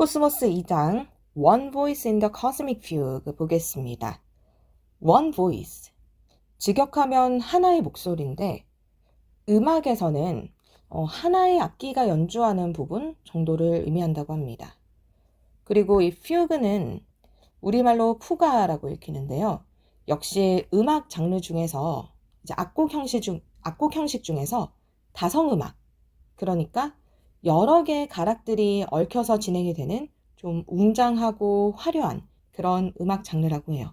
코스모스 2장 One Voice in the Cosmic Fugue 보겠습니다. One Voice, 직역하면 하나의 목소리인데 음악에서는 하나의 악기가 연주하는 부분 정도를 의미한다고 합니다. 그리고 이 fugue는 우리말로 푸가라고 읽히는데요. 역시 음악 장르 중에서 이제 악곡 형식 중에서 다성음악, 그러니까 여러 개의 가락들이 얽혀서 진행이 되는 좀 웅장하고 화려한 그런 음악 장르라고 해요.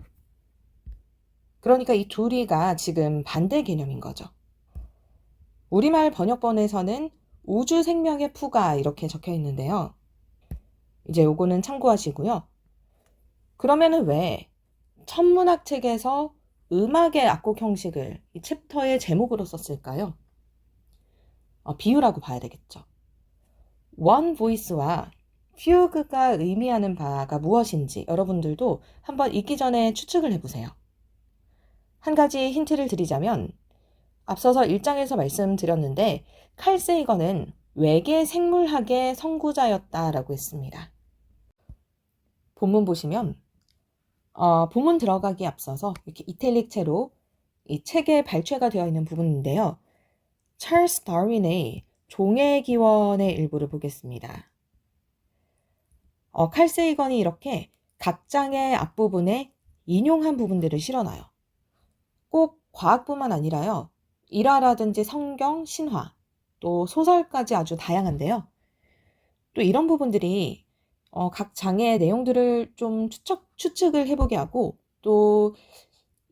그러니까 이 둘이가 지금 반대 개념인 거죠. 우리말 번역본에서는 우주 생명의 푸가 이렇게 적혀 있는데요. 이제 요거는 참고하시고요. 그러면은 왜 천문학 책에서 음악의 악곡 형식을 이 챕터의 제목으로 썼을까요? 비유라고 봐야 되겠죠. One Voice와 Fugue가 의미하는 바가 무엇인지 여러분들도 한번 읽기 전에 추측을 해보세요. 한 가지 힌트를 드리자면 앞서서 1장에서 말씀드렸는데 칼 세이건은 외계 생물학의 선구자였다라고 했습니다. 본문 보시면 본문 들어가기 앞서서 이렇게 이탈릭체로 이 책에 발췌가 되어 있는 부분인데요. 찰스 다윈의 종의 기원의 일부를 보겠습니다. 칼 세이건이 이렇게 각 장의 앞부분에 인용한 부분들을 실어놔요. 꼭 과학뿐만 아니라요. 일화라든지 성경, 신화, 또 소설까지 아주 다양한데요. 또 이런 부분들이 각 장의 내용들을 좀 추측을 해보게 하고 또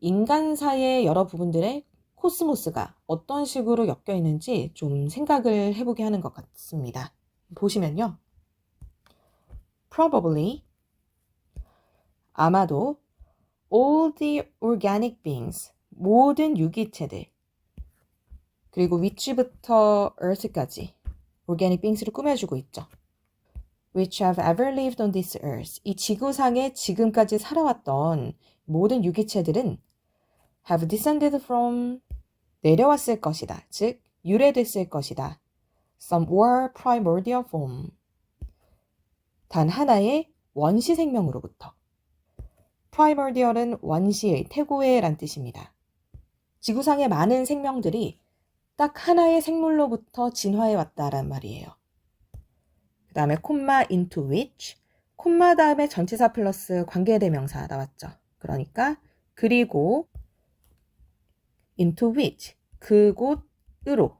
인간사의 여러 부분들의 코스모스가 어떤 식으로 엮여 있는지 좀 생각을 해보게 하는 것 같습니다. 보시면요. Probably, 아마도 all the organic beings, 모든 유기체들, 그리고 위치부터 earth까지 organic beings를 꾸며주고 있죠. which have ever lived on this earth, 이 지구상에 지금까지 살아왔던 모든 유기체들은 have descended from, 내려왔을 것이다. 즉, 유래됐을 것이다. some were primordial form, 단 하나의 원시 생명으로부터. primordial은 원시의, 태고의 란 뜻입니다. 지구상의 많은 생명들이 딱 하나의 생물로부터 진화해 왔다란 말이에요. 그 다음에 콤마 into which, 콤마 다음에 전치사 플러스 관계대명사 나왔죠. 그러니까 그리고 into which, 그곳으로,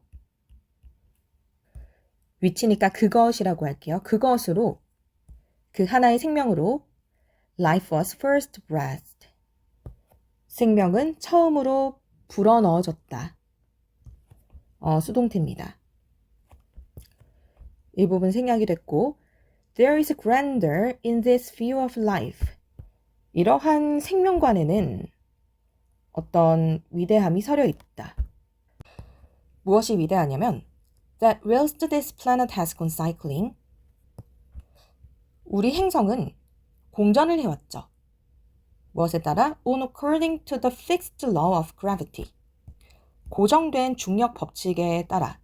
which니까 그것이라고 할게요. 그것으로, 그 하나의 생명으로 life was first breathed, 생명은 처음으로 불어넣어졌다. 수동태입니다. 이 부분 생략이 됐고 There is grandeur in this view of life, 이러한 생명관에는 어떤 위대함이 서려 있다. 무엇이 위대하냐면 That whilst this planet has gone cycling, 우리 행성은 공전을 해왔죠. 무엇에 따라? On according to the fixed law of gravity, 고정된 중력 법칙에 따라.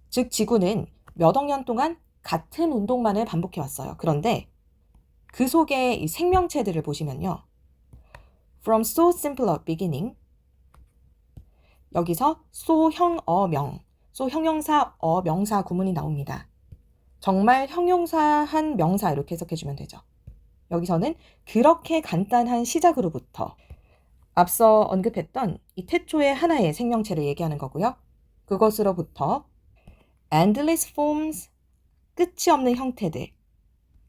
즉 지구는 몇 억 년 동안 같은 운동만을 반복해왔어요. 그런데 그 속의 이 생명체들을 보시면요. From so simple a beginning, 여기서 소형어명, 소형용사 어명사 구문이 나옵니다. 정말 형용사한 명사 이렇게 해석해주면 되죠. 여기서는 그렇게 간단한 시작으로부터 앞서 언급했던 이 태초의 하나의 생명체를 얘기하는 거고요. 그것으로부터 endless forms, 끝이 없는 형태들,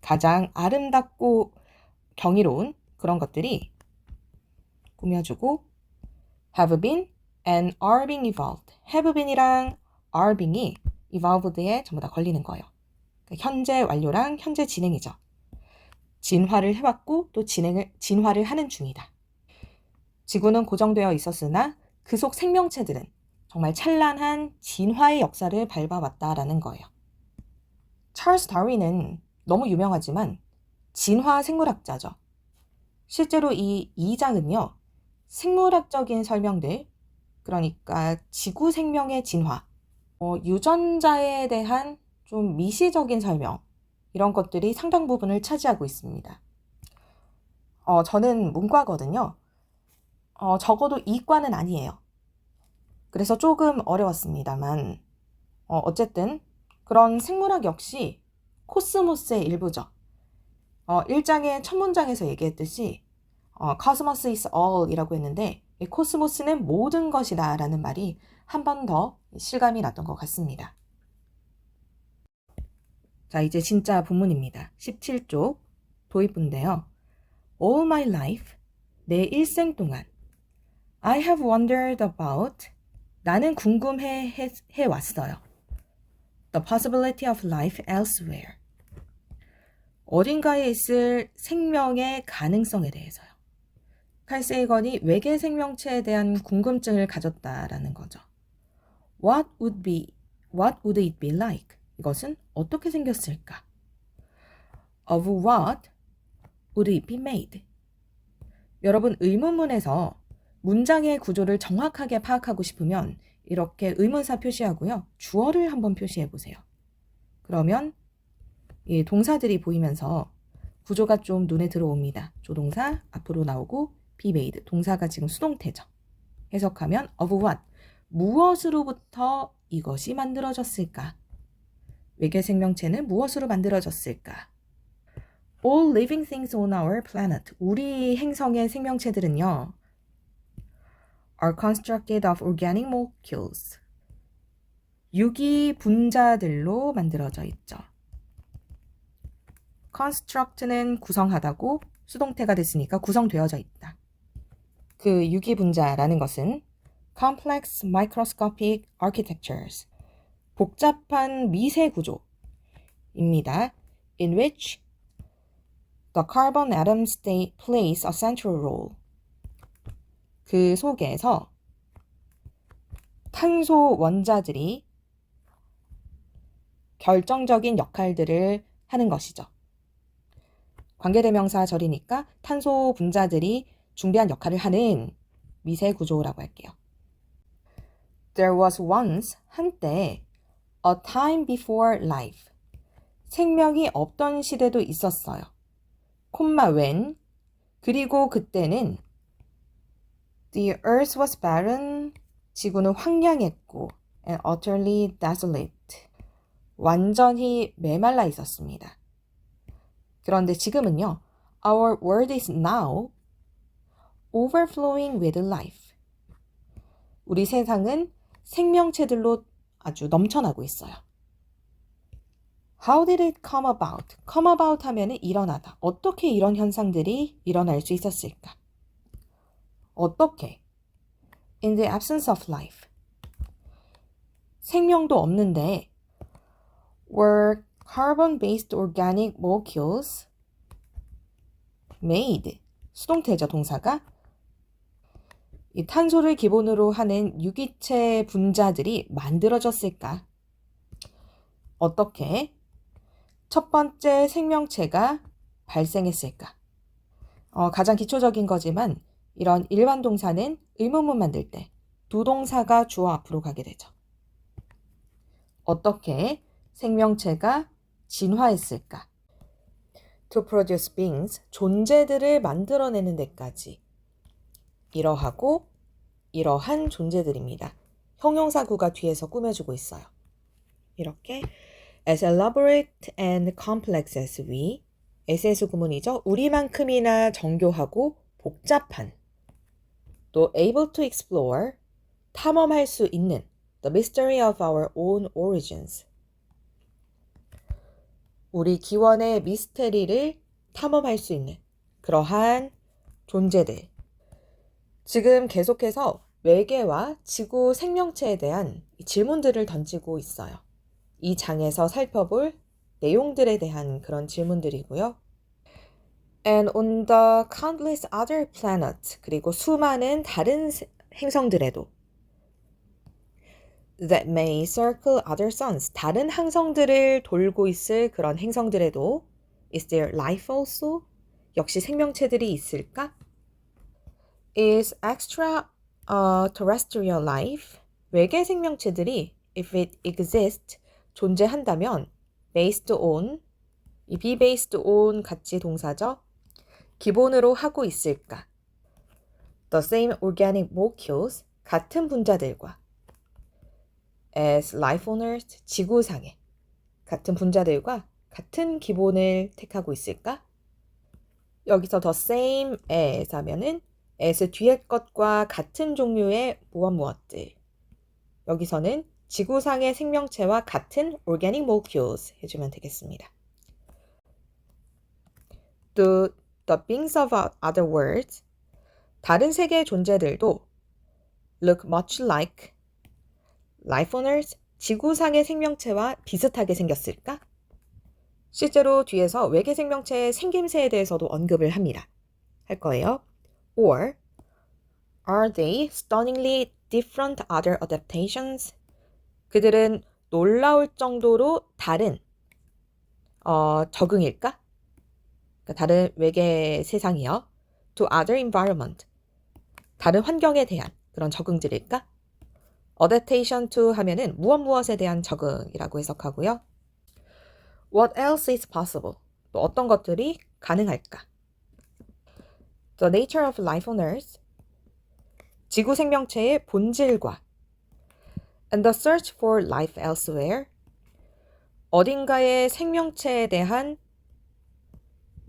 가장 아름답고 경이로운 그런 것들이 꾸며주고 have been and are being evolved, have been이랑 are being이 evolved에 전부 다 걸리는 거예요. 현재 완료랑 현재 진행이죠. 진화를 해왔고 또 진화를 하는 중이다. 지구는 고정되어 있었으나 그 속 생명체들은 정말 찬란한 진화의 역사를 밟아왔다라는 거예요. 찰스 다윈은 너무 유명하지만 진화 생물학자죠. 실제로 이 2장은요. 생물학적인 설명들, 그러니까 지구 생명의 진화, 유전자에 대한 좀 미시적인 설명, 이런 것들이 상당 부분을 차지하고 있습니다. 저는 문과거든요. 적어도 이과는 아니에요. 그래서 조금 어려웠습니다만 어쨌든 그런 생물학 역시 코스모스의 일부죠. 1장의 첫 문장에서 얘기했듯이 cosmos is all 이라고 했는데 이 코스모스는 모든 것이다 라는 말이 한 번 더 실감이 났던 것 같습니다. 자, 이제 진짜 본문입니다. 17쪽 도입부인데요. All my life, 내 일생 동안 I have wondered about, 나는 궁금해 왔어요. The possibility of life elsewhere, 어딘가에 있을 생명의 가능성에 대해서요. 칼 세이건이 외계 생명체에 대한 궁금증을 가졌다라는 거죠. What would it be like? 이것은 어떻게 생겼을까? Of what would it be made? 여러분, 의문문에서 문장의 구조를 정확하게 파악하고 싶으면 이렇게 의문사 표시하고요. 주어를 한번 표시해 보세요. 그러면 이 동사들이 보이면서 구조가 좀 눈에 들어옵니다. 조동사 앞으로 나오고 be made, 동사가 지금 수동태죠. 해석하면 of what, 무엇으로부터 이것이 만들어졌을까? 외계 생명체는 무엇으로 만들어졌을까? All living things on our planet, 우리 행성의 생명체들은요, are constructed of organic molecules, 유기 분자들로 만들어져 있죠. construct는 구성하다고 수동태가 됐으니까 구성되어져 있다. 그 유기 분자라는 것은 complex microscopic architectures, 복잡한 미세 구조입니다. in which the carbon atoms plays a central role. 그 속에서 탄소 원자들이 결정적인 역할들을 하는 것이죠. 관계대명사 절이니까 탄소 분자들이 중대한 역할을 하는 미세 구조라고 할게요. There was once, 한때, a time before life, 생명이 없던 시대도 있었어요. when, 그리고 그때는 the earth was barren, 지구는 황량했고 and utterly desolate, 완전히 메말라 있었습니다. 그런데 지금은요, our world is now overflowing with life. 우리 세상은 생명체들로 아주 넘쳐나고 있어요. How did it come about? come about 하면은 일어나다. 어떻게 이런 현상들이 일어날 수 있었을까? 어떻게? In the absence of life. 생명도 없는데 were carbon-based organic molecules made. 수동태죠, 동사가. 이 탄소를 기본으로 하는 유기체 분자들이 만들어졌을까? 어떻게? 첫 번째 생명체가 발생했을까? 가장 기초적인 거지만 이런 일반 동사는 의문문 만들 때 두 동사가 주어 앞으로 가게 되죠. 어떻게 생명체가 진화했을까? To produce beings, 존재들을 만들어내는 데까지 이러하고 이러한 존재들입니다. 형용사구가 뒤에서 꾸며주고 있어요. 이렇게 as elaborate and complex as we, SS 구문이죠. 우리만큼이나 정교하고 복잡한, 또 able to explore, 탐험할 수 있는 the mystery of our own origins, 우리 기원의 미스테리를 탐험할 수 있는 그러한 존재들. 지금 계속해서 외계와 지구 생명체에 대한 질문들을 던지고 있어요. 이 장에서 살펴볼 내용들에 대한 그런 질문들이고요. And on the countless other planets, 그리고 수많은 다른 행성들에도 that may circle other suns, 다른 항성들을 돌고 있을 그런 행성들에도 is there life also? 역시 생명체들이 있을까? Is extra terrestrial life, 외계 생명체들이 if it exists, 존재한다면 based on, 이 be based on 같이 동사죠. 기본으로 하고 있을까? The same organic molecules, 같은 분자들과 as life on earth, 지구상에 같은 분자들과 같은 기본을 택하고 있을까? 여기서 the same as 하면은 as 뒤에 것과 같은 종류의 무엇들. 여기서는 지구상의 생명체와 같은 organic molecules 해주면 되겠습니다. The beings of other worlds, 다른 세계의 존재들도 look much like life on earth, 지구상의 생명체와 비슷하게 생겼을까? 실제로 뒤에서 외계 생명체의 생김새에 대해서도 언급을 합니다. 할 거예요. Or are they stunningly different other adaptations? 그들은 놀라울 정도로 다른 적응일까? 그러니까 다른 외계 세상이요. To other environment, 다른 환경에 대한 그런 적응들일까? Adaptation to 하면은 무엇에 대한 적응이라고 해석하고요. What else is possible? 또 어떤 것들이 가능할까? The nature of life on Earth, 지구 생명체의 본질과 and the search for life elsewhere, 어딘가의 생명체에 대한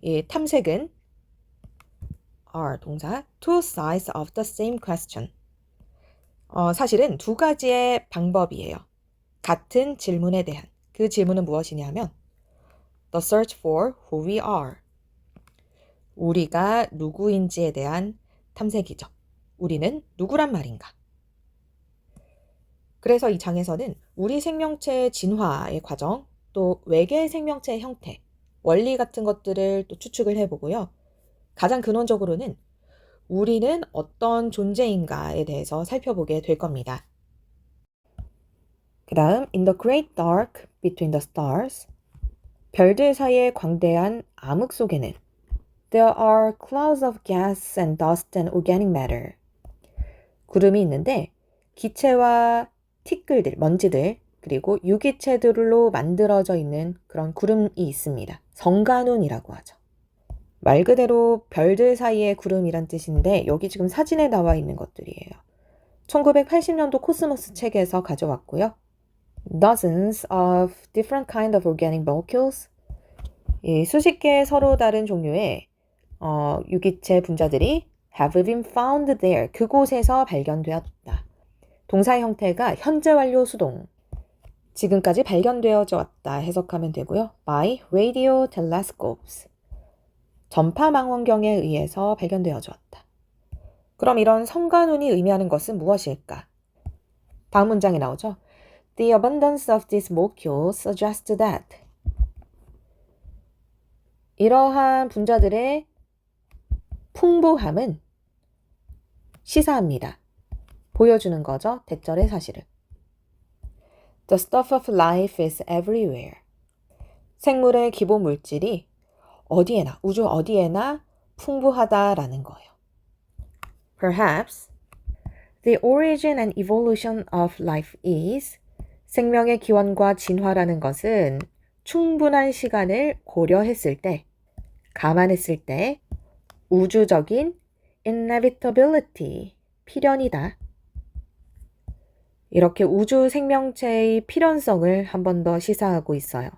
이 탐색은 are 동사 two sides of the same question. 사실은 두 가지의 방법이에요. 같은 질문에 대한. 그 질문은 무엇이냐 하면 The search for who we are. 우리가 누구인지에 대한 탐색이죠. 우리는 누구란 말인가? 그래서 이 장에서는 우리 생명체의 진화의 과정, 또 외계 생명체의 형태, 원리 같은 것들을 또 추측을 해보고요. 가장 근원적으로는 우리는 어떤 존재인가에 대해서 살펴보게 될 겁니다. 그 다음, in the great dark between the stars, 별들 사이의 광대한 암흑 속에는 there are clouds of gas and dust and organic matter. 구름이 있는데 기체와 티끌들, 먼지들, 그리고 유기체들로 만들어져 있는 그런 구름이 있습니다. 성간운이라고 하죠. 말 그대로 별들 사이의 구름이란 뜻인데 여기 지금 사진에 나와 있는 것들이에요. 1980년도 코스모스 책에서 가져왔고요. Dozens of different kind of organic molecules, 수십 개의 서로 다른 종류의 유기체 분자들이 have been found there, 그곳에서 발견되었다. 동사 형태가 현재 완료 수동, 지금까지 발견되어져 왔다 해석하면 되고요. by radio telescopes, 전파 망원경에 의해서 발견되어져 왔다. 그럼 이런 성간운이 의미하는 것은 무엇일까? 다음 문장에 나오죠. The abundance of these molecules suggests that. 이러한 분자들의 풍부함은 시사합니다. 보여주는 거죠. 대절의 사실을. The stuff of life is everywhere. 생물의 기본 물질이 어디에나, 우주 어디에나 풍부하다라는 거예요. Perhaps the origin and evolution of life is, 생명의 기원과 진화라는 것은 충분한 시간을 고려했을 때, 감안했을 때 우주적인 inevitability, 필연이다. 이렇게 우주 생명체의 필연성을 한 번 더 시사하고 있어요.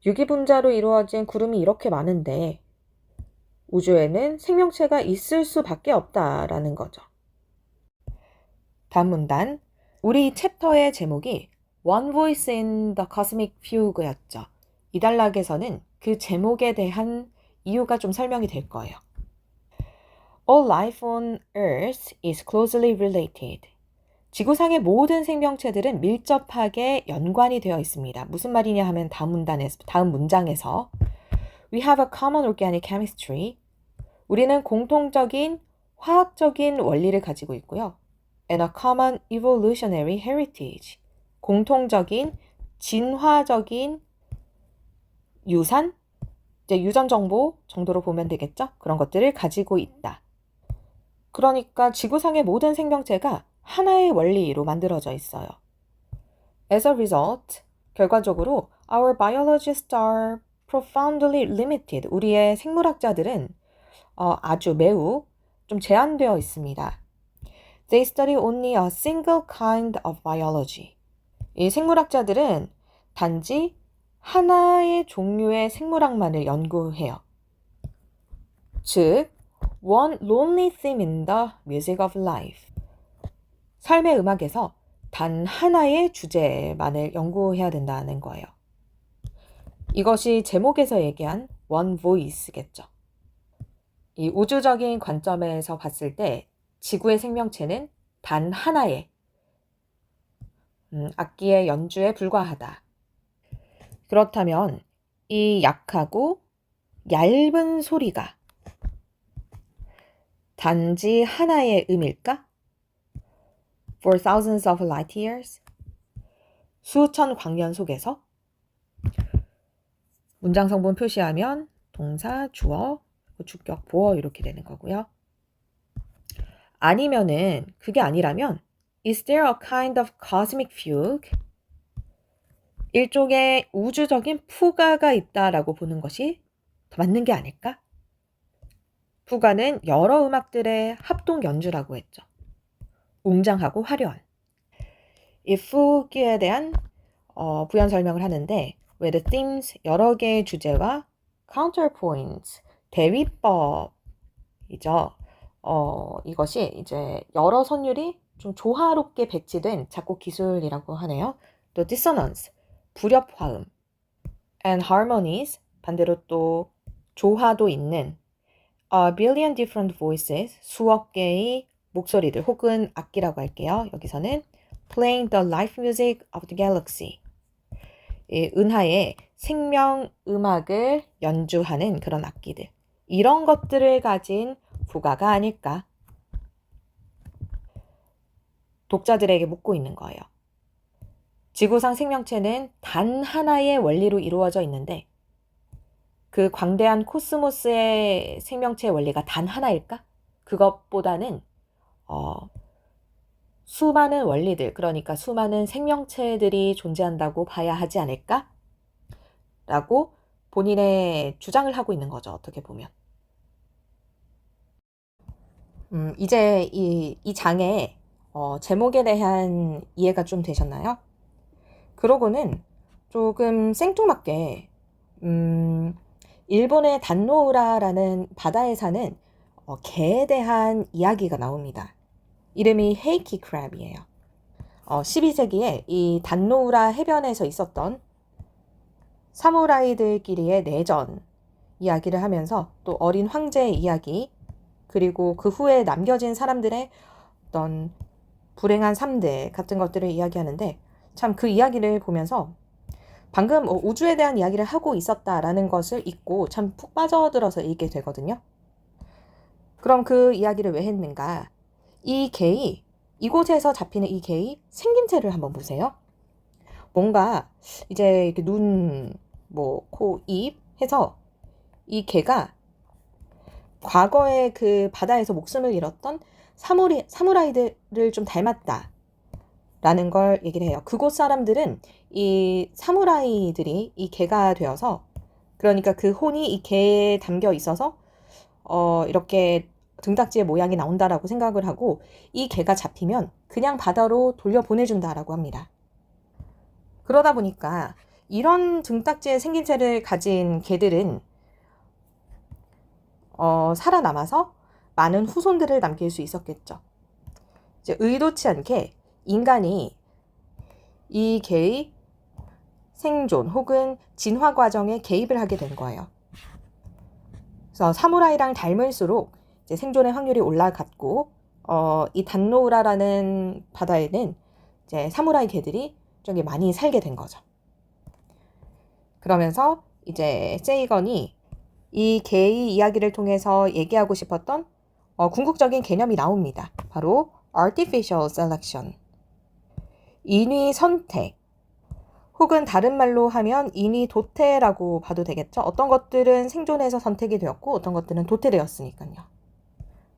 유기분자로 이루어진 구름이 이렇게 많은데 우주에는 생명체가 있을 수밖에 없다라는 거죠. 다음 문단, 우리 챕터의 제목이 One Voice in the Cosmic Fugue였죠. 이 단락에서는 그 제목에 대한 이유가 좀 설명이 될 거예요. All life on Earth is closely related. 지구상의 모든 생명체들은 밀접하게 연관이 되어 있습니다. 무슨 말이냐 하면 다음 문장에서 We have a common organic chemistry. 우리는 공통적인 화학적인 원리를 가지고 있고요. And a common evolutionary heritage. 공통적인 진화적인 유산, 이제 유전 정보 정도로 보면 되겠죠? 그런 것들을 가지고 있다. 그러니까 지구상의 모든 생명체가 하나의 원리로 만들어져 있어요. As a result, 결과적으로 our biologists are profoundly limited. 우리의 생물학자들은 아주 매우 좀 제한되어 있습니다. They study only a single kind of biology. 이 생물학자들은 단지 하나의 종류의 생물학만을 연구해요. 즉, one lonely theme in the music of life. 삶의 음악에서 단 하나의 주제만을 연구해야 된다는 거예요. 이것이 제목에서 얘기한 one voice겠죠. 이 우주적인 관점에서 봤을 때 지구의 생명체는 단 하나의 악기의 연주에 불과하다. 그렇다면 이 약하고 얇은 소리가 단지 하나의 음일까? For thousands of light years? 수천 광년 속에서? 문장 성분 표시하면 동사, 주어, 주격, 보어 이렇게 되는 거고요. 아니면은 그게 아니라면 Is there a kind of cosmic fugue? 일종의 우주적인 푸가가 있다라고 보는 것이 더 맞는 게 아닐까? 푸가는 여러 음악들의 합동 연주라고 했죠. 웅장하고 화려한. 이 푸기에 대한 부연 설명을 하는데 where the themes, 여러 개의 주제와 counterpoints, 대위법이죠. 이것이 이제 여러 선율이 좀 조화롭게 배치된 작곡 기술이라고 하네요. 또 dissonance, 불협화음, and harmonies, 반대로 또 조화도 있는 a billion different voices, 수억 개의 목소리들 혹은 악기라고 할게요. 여기서는 playing the life music of the galaxy. 은하의 생명 음악을 연주하는 그런 악기들. 이런 것들을 가진 부가가 아닐까. 독자들에게 묻고 있는 거예요. 지구상 생명체는 단 하나의 원리로 이루어져 있는데 그 광대한 코스모스의 생명체의 원리가 단 하나일까? 그것보다는 수많은 원리들, 그러니까 수많은 생명체들이 존재한다고 봐야 하지 않을까? 라고 본인의 주장을 하고 있는 거죠. 어떻게 보면. 이제 이 장의 제목에 대한 이해가 좀 되셨나요? 그러고는 조금 생뚱맞게 일본의 단노우라라는 바다에 사는 개에 대한 이야기가 나옵니다. 이름이 헤이키 크랩이에요. 12세기에 이 단노우라 해변에서 있었던 사무라이들끼리의 내전 이야기를 하면서 또 어린 황제의 이야기 그리고 그 후에 남겨진 사람들의 어떤 불행한 삶들 같은 것들을 이야기하는데 참 그 이야기를 보면서 방금 우주에 대한 이야기를 하고 있었다라는 것을 잊고 참 푹 빠져들어서 읽게 되거든요. 그럼 그 이야기를 왜 했는가? 이 개이, 이곳에서 잡히는 이 개이 생김새를 한번 보세요. 뭔가 이제 이렇게 눈, 코, 입 해서 이 개가 과거에 그 바다에서 목숨을 잃었던 사무라이들을 좀 닮았다. 라는 걸 얘기를 해요. 그곳 사람들은 이 사무라이들이 이 개가 되어서 그러니까 그 혼이 이 개에 담겨 있어서 이렇게 등딱지의 모양이 나온다라고 생각을 하고 이 개가 잡히면 그냥 바다로 돌려보내준다라고 합니다. 그러다 보니까 이런 등딱지의 생김새를 가진 개들은 살아남아서 많은 후손들을 남길 수 있었겠죠. 이제 의도치 않게 인간이 이 개의 생존 혹은 진화 과정에 개입을 하게 된 거예요. 그래서 사무라이랑 닮을수록 이제 생존의 확률이 올라갔고 이 단노우라라는 바다에는 이제 사무라이 개들이 좀 많이 살게 된 거죠. 그러면서 이제 세이건이 이 개의 이야기를 통해서 얘기하고 싶었던 궁극적인 개념이 나옵니다. 바로 artificial selection. 인위 선택 혹은 다른 말로 하면 인위 도태라고 봐도 되겠죠. 어떤 것들은 생존에서 선택이 되었고 어떤 것들은 도태되었으니까요.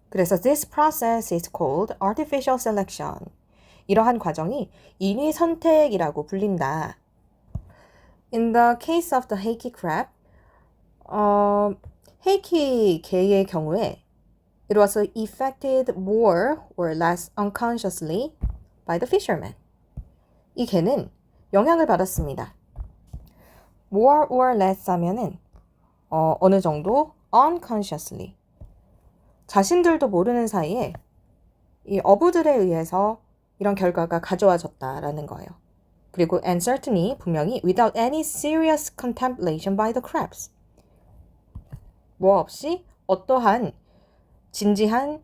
그래서 this process is called artificial selection. 이러한 과정이 인위 선택이라고 불린다. In the case of the Heike crab, 헤이키 개의 경우에 it was affected more or less unconsciously by the fisherman. 이 개는 영향을 받았습니다. more or less 하면은 어느 정도 unconsciously 자신들도 모르는 사이에 이 어부들에 의해서 이런 결과가 가져와졌다라는 거예요. 그리고 and certainly 분명히 without any serious contemplation by the crabs. 뭐 없이 어떠한 진지한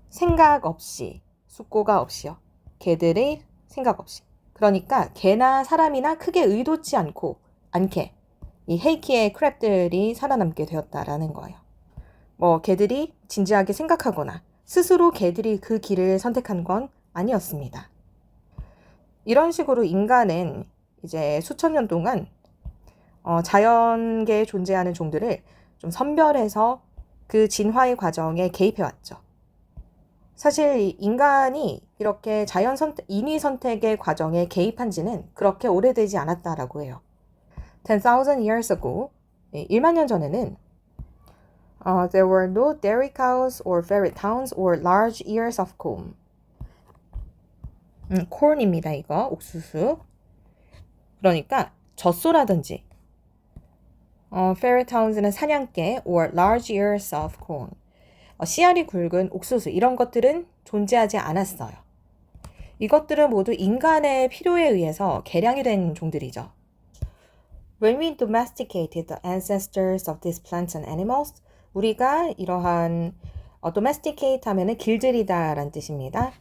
생각 없이 숙고가 없이요. 개들의 생각 없이. 그러니까 개나 사람이나 크게 의도치 않게 이 헤이키의 크랩들이 살아남게 되었다라는 거예요. 뭐 개들이 진지하게 생각하거나 스스로 개들이 그 길을 선택한 건 아니었습니다. 이런 식으로 인간은 이제 수천 년 동안 자연계에 존재하는 종들을 좀 선별해서 그 진화의 과정에 개입해왔죠. 사실 인간이 이렇게 인위 선택의 과정에 개입한 지는 그렇게 오래되지 않았다라고 해요. 10,000 years ago, 1만 년 전에는 there were no dairy cows or fairy towns or large ears of corn. corn입니다. 이거 옥수수. 그러니까 젖소라든지 fairy towns는 사냥개 or large ears of corn. 씨알이 굵은 옥수수 이런 것들은 존재하지 않았어요. 이것들은 모두 인간의 필요에 의해서 개량이 된 종들이죠. When we domesticated the ancestors of these plants and animals, 우리가 이러한 domesticate 하면은 길들이다라는 뜻입니다.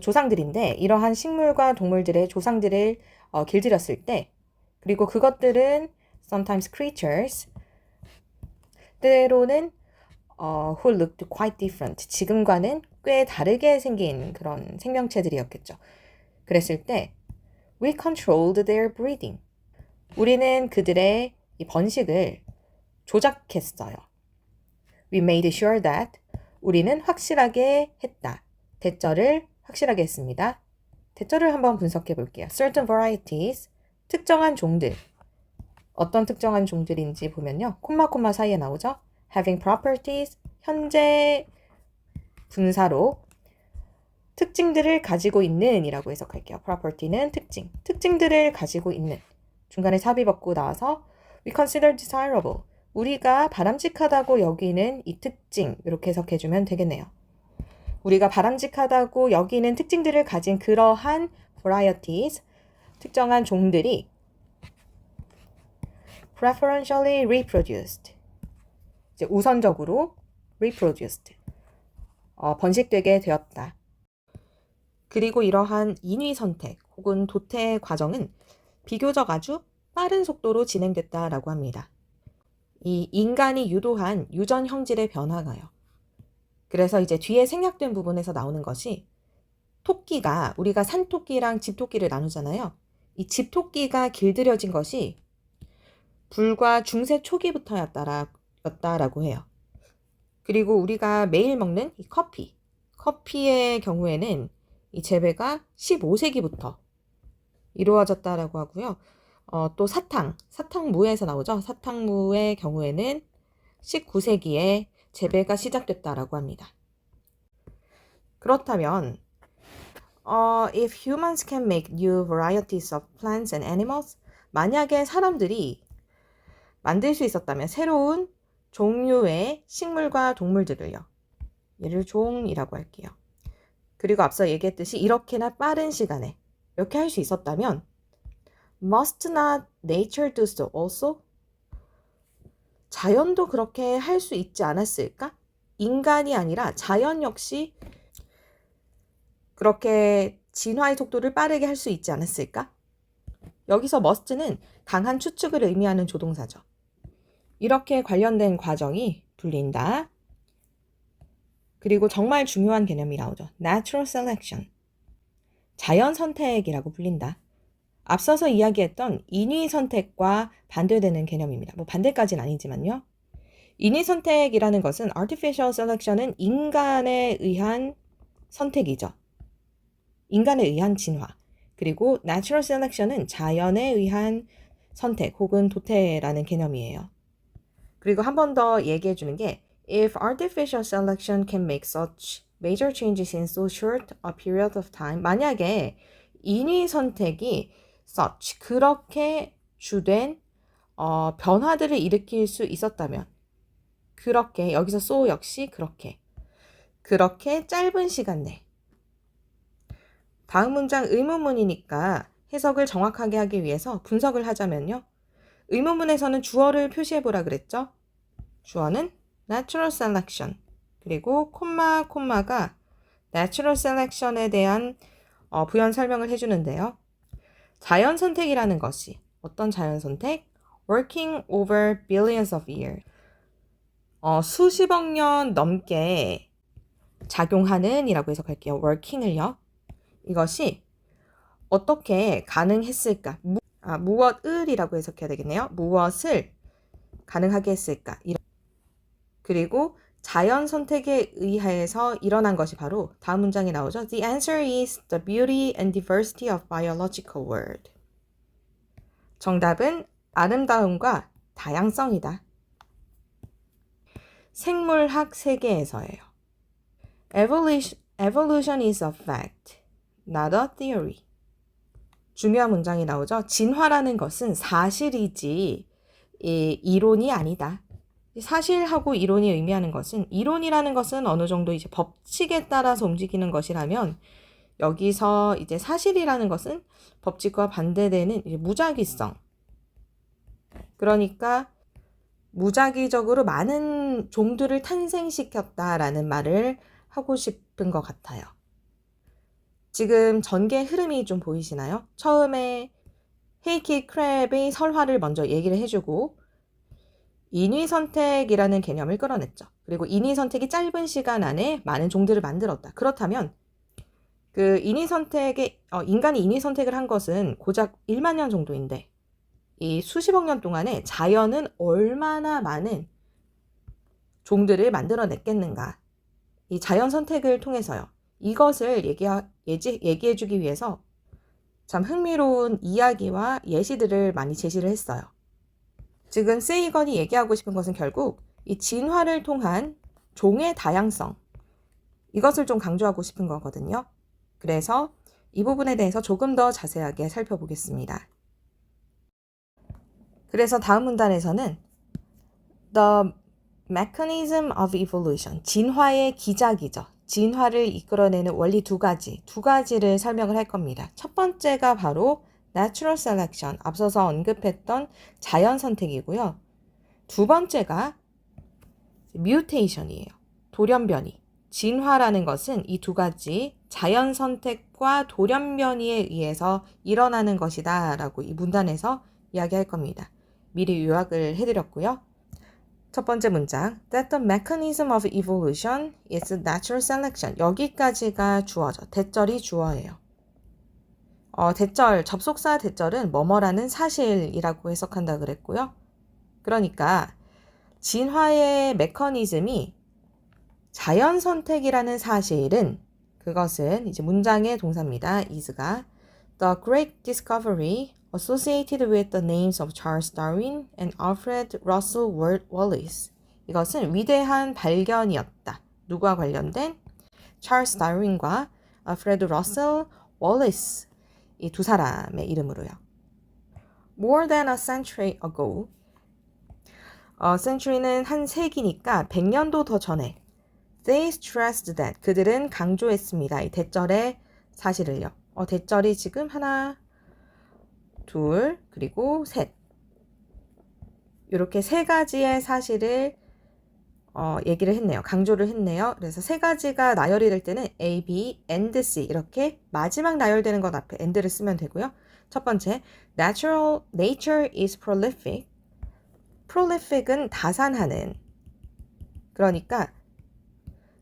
조상들인데 이러한 식물과 동물들의 조상들을 길들였을 때 그리고 그것들은 sometimes creatures 때로는 who looked quite different 지금과는 꽤 다르게 생긴 그런 생명체들이었겠죠. 그랬을 때 we controlled their breeding 우리는 그들의 이 번식을 조작했어요. We made sure that 우리는 확실하게 했다. 대절을 확실하게 했습니다. 대절을 한번 분석해 볼게요. Certain varieties, 특정한 종들. 어떤 특정한 종들인지 보면요. 콤마 사이에 나오죠. Having properties, 현재 분사로 특징들을 가지고 있는 이라고 해석할게요. property는 특징. 특징들을 가지고 있는. 중간에 삽입 없고 나와서 we consider desirable. 우리가 바람직하다고 여기는 이 특징 이렇게 해석해주면 되겠네요. 우리가 바람직하다고 여기는 특징들을 가진 그러한 varieties, 특정한 종들이 preferentially reproduced, 이제 우선적으로 reproduced, 번식되게 되었다. 그리고 이러한 인위 선택 혹은 도태 과정은 비교적 아주 빠른 속도로 진행됐다라고 합니다. 이 인간이 유도한 유전 형질의 변화가요. 그래서 이제 뒤에 생략된 부분에서 나오는 것이 토끼가 우리가 산토끼랑 집토끼를 나누잖아요. 이 집토끼가 길들여진 것이 불과 중세 초기부터였다라고 해요. 그리고 우리가 매일 먹는 이 커피의 경우에는 이 재배가 15세기부터 이루어졌다라고 하고요. 또 사탕무에서 나오죠. 사탕무의 경우에는 19세기에 재배가 시작됐다라고 합니다. 그렇다면 if humans can make new varieties of plants and animals, 만약에 사람들이 만들 수 있었다면 새로운 종류의 식물과 동물들을요. 얘를 종이라고 할게요. 그리고 앞서 얘기했듯이 이렇게나 빠른 시간에 이렇게 할 수 있었다면 Must not nature do so also? 자연도 그렇게 할 수 있지 않았을까? 인간이 아니라 자연 역시 그렇게 진화의 속도를 빠르게 할 수 있지 않았을까? 여기서 must는 강한 추측을 의미하는 조동사죠. 이렇게 관련된 과정이 불린다. 그리고 정말 중요한 개념이 나오죠. Natural selection. 자연 선택이라고 불린다. 앞서서 이야기했던 인위 선택과 반대되는 개념입니다. 뭐 반대까지는 아니지만요. 인위 선택이라는 것은 artificial selection은 인간에 의한 선택이죠. 인간에 의한 진화. 그리고 natural selection은 자연에 의한 선택 혹은 도태라는 개념이에요. 그리고 한 번 더 얘기해 주는 게 If artificial selection can make such major changes in so short a period of time, 만약에 인위 선택이 such 그렇게 주된 변화들을 일으킬 수 있었다면 그렇게 여기서 so 역시 그렇게 짧은 시간 내 다음 문장 의문문이니까 해석을 정확하게 하기 위해서 분석을 하자면요. 의문문에서는 주어를 표시해보라 그랬죠. 주어는 natural selection 그리고 콤마가 natural selection에 대한 부연 설명을 해주는데요. 자연 선택이라는 것이 어떤 자연 선택? working over billions of years 수십억 년 넘게 작용하는 이라고 해석할게요. working을요. 이것이 어떻게 가능했을까? 무엇을이라고 해석해야 되겠네요. 무엇을 가능하게 했을까? 그리고 자연 선택에 의해서 일어난 것이 바로 다음 문장에 나오죠. The answer is the beauty and diversity of biological world. 정답은 아름다움과 다양성이다. 생물학 세계에서예요. Evolution is a fact, not a theory. 중요한 문장이 나오죠. 진화라는 것은 사실이지 이론이 아니다. 사실하고 이론이 의미하는 것은 이론이라는 것은 어느 정도 이제 법칙에 따라서 움직이는 것이라면 여기서 이제 사실이라는 것은 법칙과 반대되는 이제 무작위성. 그러니까 무작위적으로 많은 종들을 탄생시켰다라는 말을 하고 싶은 것 같아요. 지금 전개 흐름이 좀 보이시나요? 처음에 헤이키 크랩의 설화를 먼저 얘기를 해주고 인위 선택이라는 개념을 끌어냈죠. 그리고 인위 선택이 짧은 시간 안에 많은 종들을 만들었다. 그렇다면 그 인간이 인위 선택을 한 것은 고작 1만 년 정도인데 이 수십억 년 동안에 자연은 얼마나 많은 종들을 만들어냈겠는가. 이 자연 선택을 통해서요. 이것을 얘기해주기 위해서 참 흥미로운 이야기와 예시들을 많이 제시를 했어요. 지금 세이건이 얘기하고 싶은 것은 결국 이 진화를 통한 종의 다양성 이것을 좀 강조하고 싶은 거거든요. 그래서 이 부분에 대해서 조금 더 자세하게 살펴보겠습니다. 그래서 다음 문단에서는 The mechanism of evolution, 진화의 기작이죠. 진화를 이끌어내는 원리 두 가지를 설명을 할 겁니다. 첫 번째가 바로 natural selection, 앞서서 언급했던 자연 선택이고요. 두 번째가 mutation이에요. 돌연변이. 진화라는 것은 이 두 가지 자연 선택과 돌연변이에 의해서 일어나는 것이다 라고 이 문단에서 이야기할 겁니다. 미리 요약을 해드렸고요. 첫 번째 문장, that the mechanism of evolution is natural selection. 여기까지가 주어죠. 대절이 주어예요. 접속사 대절은 뭐뭐라는 사실이라고 해석한다 그랬고요. 그러니까 진화의 메커니즘이 자연 선택이라는 사실은 그것은 이제 문장의 동사입니다. is가 the great discovery associated with the names of Charles Darwin and Alfred Russel Wallace. 이것은 위대한 발견이었다. 누구와 관련된? 찰스 다윈과 알프레드 러셀 월리스 이 두 사람의 이름으로요. More than a century ago. century는 한 세기니까 100년도 더 전에 they stressed that. 그들은 강조했습니다. 이 대절의 사실을요. 대절이 지금 하나, 둘, 그리고 셋. 이렇게 세 가지의 사실을 얘기를 했네요. 강조를 했네요. 그래서 세 가지가 나열이 될 때는 A, B, and C 이렇게 마지막 나열되는 것 앞에 and를 쓰면 되고요. 첫 번째, nature is prolific. prolific은 다산하는. 그러니까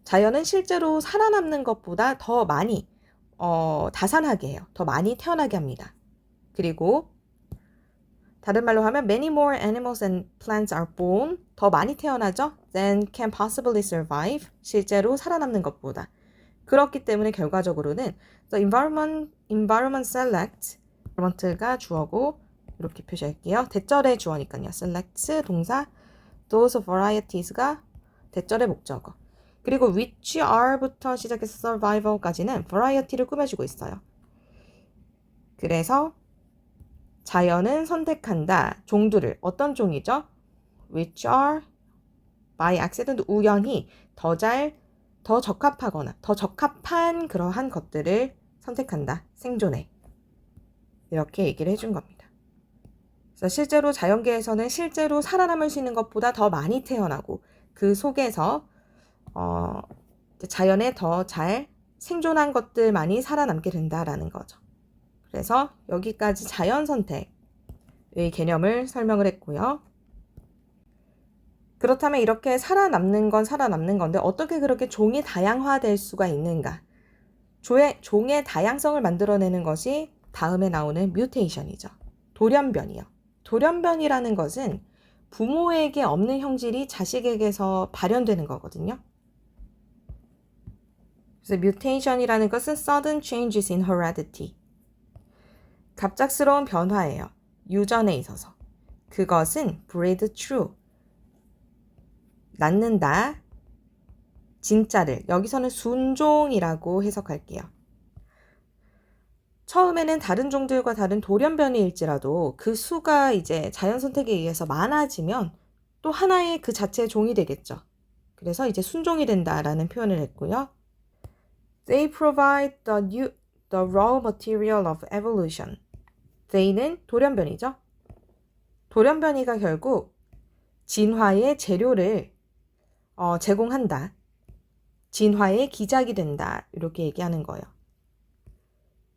자연은 실제로 살아남는 것보다 더 많이 다산하게 해요. 더 많이 태어나게 합니다. 그리고 다른 말로 하면 many more animals and plants are born. 더 많이 태어나죠? than can possibly survive. 실제로 살아남는 것보다. 그렇기 때문에 결과적으로는 the environment select. environment가 주어고 이렇게 표시할게요. 대절의 주어니까요. select 동사 those varieties가 대절의 목적어. 그리고 which are부터 시작해서 survival까지는 variety를 꾸며주고 있어요. 그래서 자연은 선택한다. 종들을. 어떤 종이죠? which are by accident 우연히 더 적합하거나 더 적합한 그러한 것들을 선택한다. 생존에. 이렇게 얘기를 해준 겁니다. 그래서 실제로 자연계에서는 실제로 살아남을 수 있는 것보다 더 많이 태어나고 그 속에서 자연에 더 잘 생존한 것들만이 살아남게 된다라는 거죠. 그래서 여기까지 자연 선택의 개념을 설명을 했고요. 그렇다면 이렇게 살아남는 건 살아남는 건데 어떻게 그렇게 종이 다양화될 수가 있는가? 종의 다양성을 만들어내는 것이 다음에 나오는 뮤테이션이죠. 돌연변이요. 돌연변이라는 것은 부모에게 없는 형질이 자식에게서 발현되는 거거든요. 그래서 뮤테이션이라는 것은 sudden changes in heredity. 갑작스러운 변화예요. 유전에 있어서. 그것은 breed true. 낳는다. 진짜를. 여기서는 순종이라고 해석할게요. 처음에는 다른 종들과 다른 돌연변이일지라도 그 수가 이제 자연 선택에 의해서 많아지면 또 하나의 그 자체의 종이 되겠죠. 그래서 이제 순종이 된다라는 표현을 했고요. They provide the raw material of evolution. They는 돌연변이죠. 돌연변이가 결국 진화의 재료를 제공한다. 진화의 기작이 된다. 이렇게 얘기하는 거예요.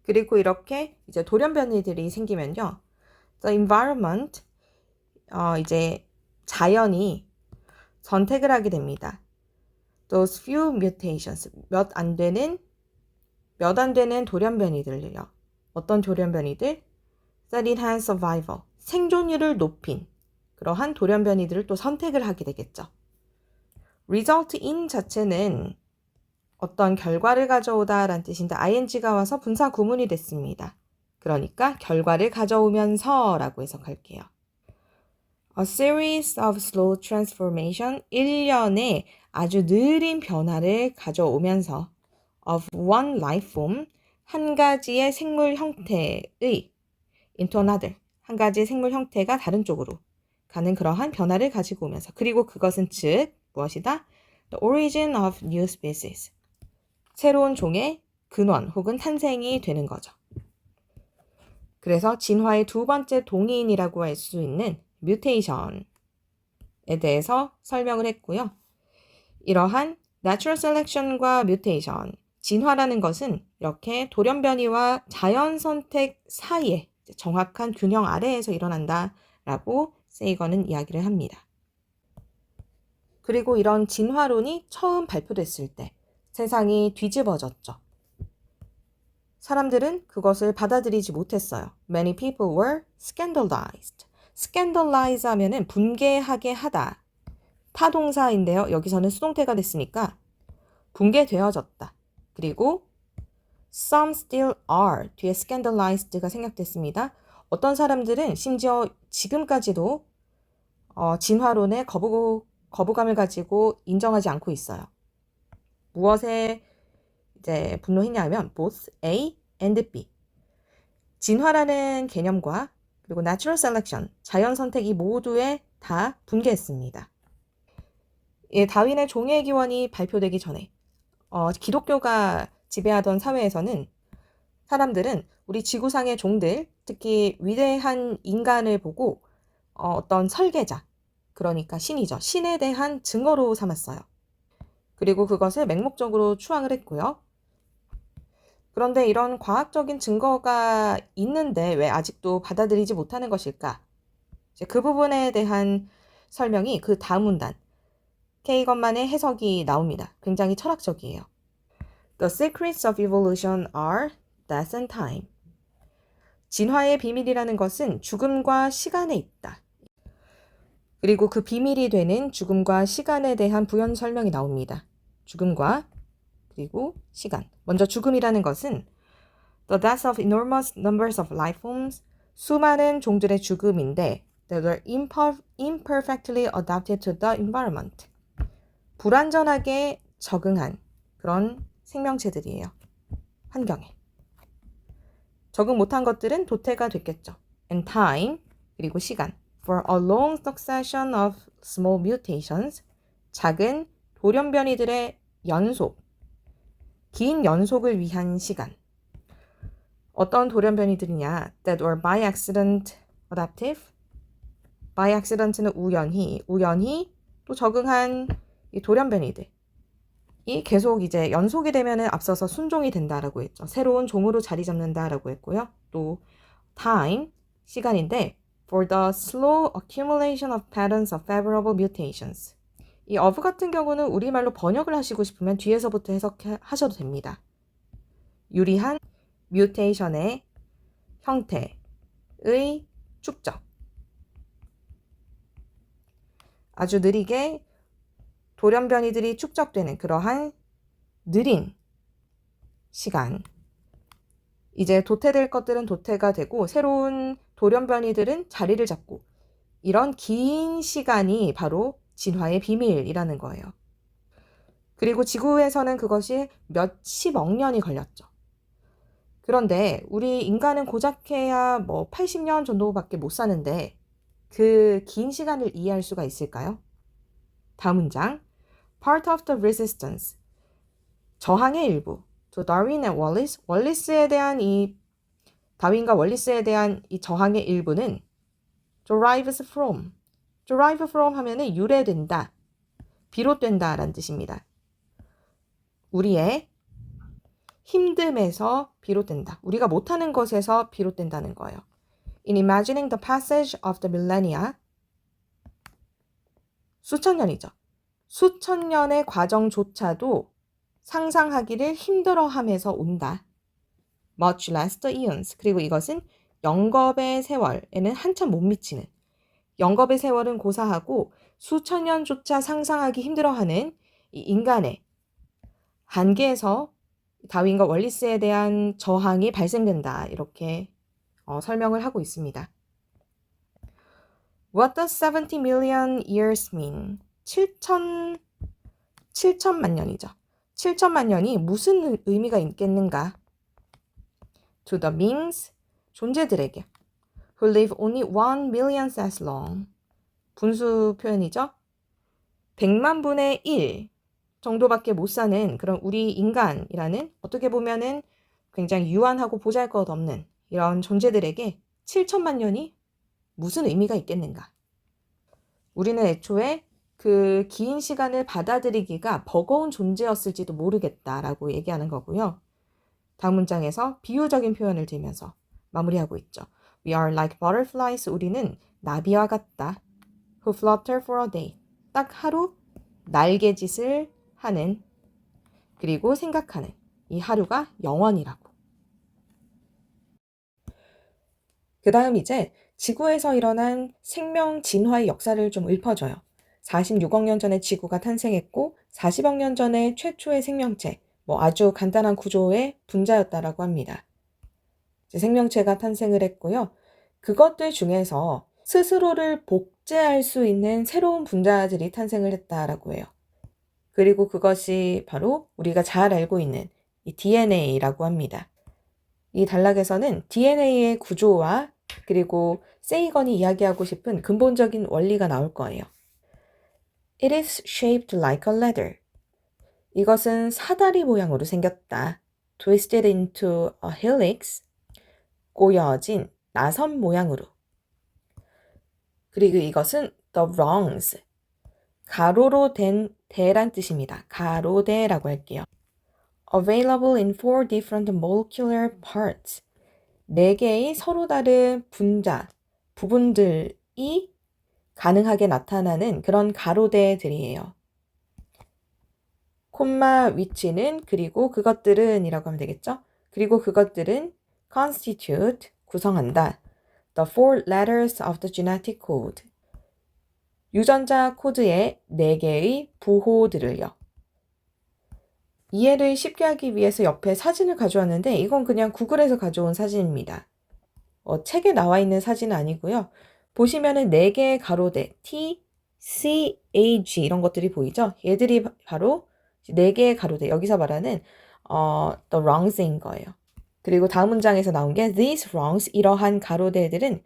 그리고 이렇게 이제 돌연변이들이 생기면요. The environment, 이제 자연이 선택을 하게 됩니다. Those few mutations, 몇 안 되는 돌연변이들요. 어떤 돌연변이들? That enhance survival, 생존율을 높인 그러한 돌연변이들을 또 선택을 하게 되겠죠. result in 자체는 어떤 결과를 가져오다 라는 뜻인데 ing가 와서 분사 구문이 됐습니다. 그러니까 결과를 가져오면서 라고 해석할게요. A series of slow transformation, 일련의 아주 느린 변화를 가져오면서 of one life form, 한 가지의 생물 형태의 into another, 한 가지의 생물 형태가 다른 쪽으로 가는 그러한 변화를 가지고 오면서 그리고 그것은 즉 무엇이다? The origin of new species. 새로운 종의 근원 혹은 탄생이 되는 거죠. 그래서 진화의 두 번째 동인이라고 할 수 있는 뮤테이션에 대해서 설명을 했고요. 이러한 natural selection과 뮤테이션, 진화라는 것은 이렇게 돌연변이와 자연 선택 사이에 정확한 균형 아래에서 일어난다라고 세이건은 이야기를 합니다. 그리고 이런 진화론이 처음 발표됐을 때 세상이 뒤집어졌죠. 사람들은 그것을 받아들이지 못했어요. Many people were scandalized. scandalize 하면은 분개하게 하다. 타동사인데요. 여기서는 수동태가 됐으니까 분개되어졌다. 그리고 some still are 뒤에 scandalized가 생략됐습니다. 어떤 사람들은 심지어 지금까지도 진화론에 거부감을 가지고 인정하지 않고 있어요. 무엇에 이제 분노했냐면 both A and B. 진화라는 개념과 그리고 natural selection, 자연 선택이 모두에 다 분개했습니다. 다윈의 종의 기원이 발표되기 전에 기독교가 지배하던 사회에서는 사람들은 우리 지구상의 종들, 특히 위대한 인간을 보고 어떤 설계자, 그러니까 신이죠. 신에 대한 증거로 삼았어요. 그리고 그것을 맹목적으로 추앙을 했고요. 그런데 이런 과학적인 증거가 있는데 왜 아직도 받아들이지 못하는 것일까? 이제 그 부분에 대한 설명이 그 다음 문단, 케이건만의 해석이 나옵니다. 굉장히 철학적이에요. The secrets of evolution are death and time. 진화의 비밀이라는 것은 죽음과 시간에 있다. 그리고 그 비밀이 되는 죽음과 시간에 대한 부연 설명이 나옵니다. 죽음과 그리고 시간. 먼저 죽음이라는 것은 the death of enormous numbers of life forms, 수많은 종들의 죽음인데 that were imperfectly adapted to the environment. 불완전하게 적응한 그런 생명체들이에요. 환경에. 적응 못한 것들은 도태가 됐겠죠. And time, 그리고 시간. For a long succession of small mutations, 작은 돌연변이들의 연속, 긴 연속을 위한 시간. 어떤 돌연변이들이냐? That were by accident adaptive. by accident는 우연히 또 적응한 이 돌연변이들. 이 계속 이제 연속이 되면은 앞서서 순종이 된다라고 했죠. 새로운 종으로 자리 잡는다라고 했고요. 또 time, 시간인데 for the slow accumulation of patterns of favorable mutations. 이 of 같은 경우는 우리말로 번역을 하시고 싶으면 뒤에서부터 해석하셔도 됩니다. 유리한 뮤테이션의 형태의 축적. 아주 느리게 돌연변이들이 축적되는 그러한 느린 시간. 이제 도태될 것들은 도태가 되고 새로운 돌연변이들은 자리를 잡고 이런 긴 시간이 바로 진화의 비밀이라는 거예요. 그리고 지구에서는 그것이 몇십억 년이 걸렸죠. 그런데 우리 인간은 고작해야 뭐 80년 정도밖에 못 사는데 그 긴 시간을 이해할 수가 있을까요? 다음 문장. Part of the resistance. 저항의 일부. To Darwin and Wallace. 월리스에 대한 다윈과 월리스에 대한 이 저항의 일부는 derive from 하면은 유래된다, 비롯된다 라는 뜻입니다. 우리의 힘듦에서 비롯된다. 우리가 못하는 것에서 비롯된다는 거예요. In imagining the passage of the millennia. 수천 년이죠. 수천 년의 과정조차도 상상하기를 힘들어하면서 온다. Much less the eons. 그리고 이것은 영겁의 세월에는 한참 못 미치는, 영겁의 세월은 고사하고 수천 년조차 상상하기 힘들어하는 이 인간의 한계에서 다윈과 월리스에 대한 저항이 발생된다. 이렇게 설명을 하고 있습니다. What does 70 million years mean? 7천만 년이죠. 7천만 년이 무슨 의미가 있겠는가? To the beings, 존재들에게. Who live only 1 millionth as long. 분수 표현이죠. 100만 분의 1 정도밖에 못 사는 그런 우리 인간이라는 어떻게 보면은 굉장히 유한하고 보잘것없는 이런 존재들에게 7천만 년이 무슨 의미가 있겠는가? 우리는 애초에 그 긴 시간을 받아들이기가 버거운 존재였을지도 모르겠다라고 얘기하는 거고요. 다음 문장에서 비유적인 표현을 들면서 마무리하고 있죠. We are like butterflies. 우리는 나비와 같다. Who flutter for a day. 딱 하루 날개짓을 하는, 그리고 생각하는 이 하루가 영원이라고. 그 다음 이제 지구에서 일어난 생명 진화의 역사를 좀 읊어줘요. 46억 년 전에 지구가 탄생했고 40억 년 전에 최초의 생명체, 아주 간단한 구조의 분자였다라고 합니다. 생명체가 탄생을 했고요. 그것들 중에서 스스로를 복제할 수 있는 새로운 분자들이 탄생을 했다라고 해요. 그리고 그것이 바로 우리가 잘 알고 있는 이 DNA라고 합니다. 이 단락에서는 DNA의 구조와 그리고 세이건이 이야기하고 싶은 근본적인 원리가 나올 거예요. It is shaped like a ladder. 이것은 사다리 모양으로 생겼다. Twisted into a helix. 꼬여진 나선 모양으로. 그리고 이것은 the rungs. 가로로 된 대란 뜻입니다. 가로대라고 할게요. Available in 4 different molecular parts. 4개의 서로 다른 분자, 부분들이 가능하게 나타나는 그런 가로대들이에요. 콤마 위치는 그리고 그것들은 이라고 하면 되겠죠? 그리고 그것들은 constitute, 구성한다. The 4 letters of the genetic code. 유전자 코드의 4개의 부호들을요. 이해를 쉽게 하기 위해서 옆에 사진을 가져왔는데 이건 그냥 구글에서 가져온 사진입니다. 책에 나와 있는 사진은 아니고요. 보시면은 4개의 가로대 T, C, A, G 이런 것들이 보이죠? 얘들이 바로 4개의 가로대, 여기서 말하는 the wrongs인 거예요. 그리고 다음 문장에서 나온 게 these wrongs, 이러한 가로대들은